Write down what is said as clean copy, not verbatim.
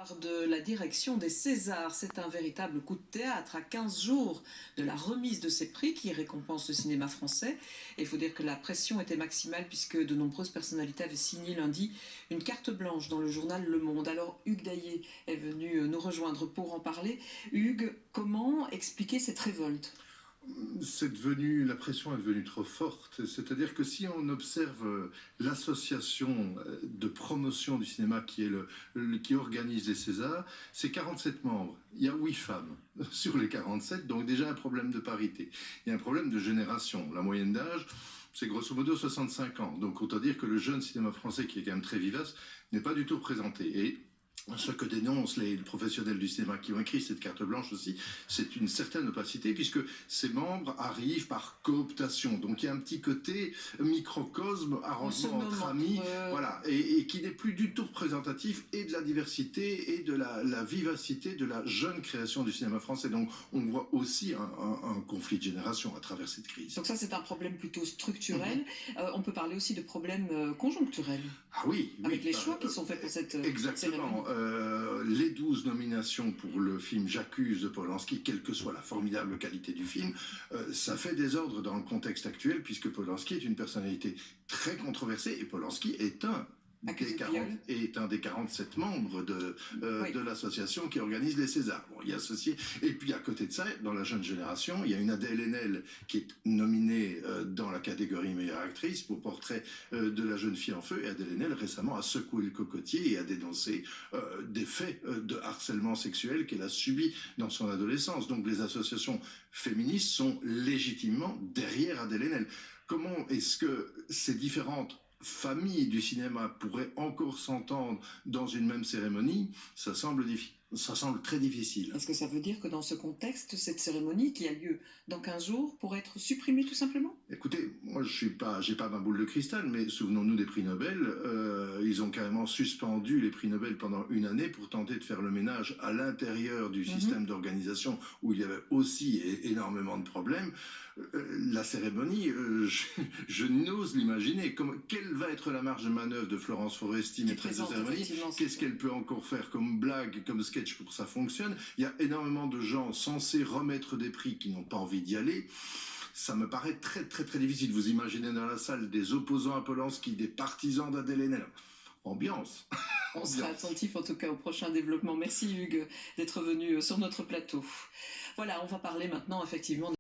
De la direction des Césars, c'est un véritable coup de théâtre à 15 jours de la remise de ces prix qui récompensent le cinéma français. Et il faut dire que la pression était maximale puisque de nombreuses personnalités avaient signé lundi une carte blanche dans le journal Le Monde. Alors Hugues Daillet est venu nous rejoindre pour en parler. Hugues, comment expliquer cette révolte ? La pression est devenue trop forte. C'est-à-dire que si on observe l'association de promotion du cinéma qui organise les Césars, c'est 47 membres. Il y a 8 femmes sur les 47, donc déjà un problème de parité. Il y a un problème de génération. La moyenne d'âge, c'est grosso modo 65 ans. Donc autant dire que le jeune cinéma français, qui est quand même très vivace, n'est pas du tout représenté. Et ce que dénoncent les professionnels du cinéma qui ont écrit cette carte blanche aussi, c'est une certaine opacité puisque ces membres arrivent par cooptation. Donc il y a un petit côté microcosme, arrangement entre amis, voilà, et qui n'est plus du tout représentatif et de la diversité et de la vivacité de la jeune création du cinéma français. Donc on voit aussi un conflit de génération à travers cette crise. Donc ça, c'est un problème plutôt structurel. On peut parler aussi de problèmes conjoncturels. Ah oui, avec les choix qui sont faits pour cette exactement. Les 12 nominations pour le film J'accuse de Polanski, quelle que soit la formidable qualité du film, ça fait désordre dans le contexte actuel puisque Polanski est une personnalité très controversée et Polanski est un des 47 membres de l'association qui organise les Césars. Bon, il y a associé. Et puis à côté de ça, dans la jeune génération, il y a une Adèle Haenel qui est nominée dans la catégorie meilleure actrice pour Portrait de la jeune fille en feu. Et Adèle Haenel récemment a secoué le cocotier et a dénoncé des faits de harcèlement sexuel qu'elle a subi dans son adolescence. Donc les associations féministes sont légitimement derrière Adèle Haenel. Comment est-ce que ces différentes familles du cinéma pourraient encore s'entendre dans une même cérémonie? Ça semble très difficile. Est-ce que ça veut dire que dans ce contexte, cette cérémonie qui a lieu dans 15 jours pourrait être supprimée tout simplement? Écoutez, moi j'ai pas ma boule de cristal, mais souvenons-nous des prix Nobel. Ils ont carrément suspendu les prix Nobel pendant une année pour tenter de faire le ménage à l'intérieur du système d'organisation où il y avait aussi énormément de problèmes. La cérémonie, je n'ose l'imaginer. Quelle va être la marge de manœuvre de Florence Foresti, maîtresse de cérémonie? Qu'est-ce qu'elle peut encore faire comme blague, comme sketch pour que ça fonctionne? Il y a énormément de gens censés remettre des prix qui n'ont pas envie d'y aller. Ça me paraît très très très difficile. Vous imaginez dans la salle des opposants à Polanski, des partisans d'Adèle Haenel. Ambiance. On sera attentif en tout cas au prochain développement. Merci Hugues d'être venu sur notre plateau. Voilà, on va parler maintenant effectivement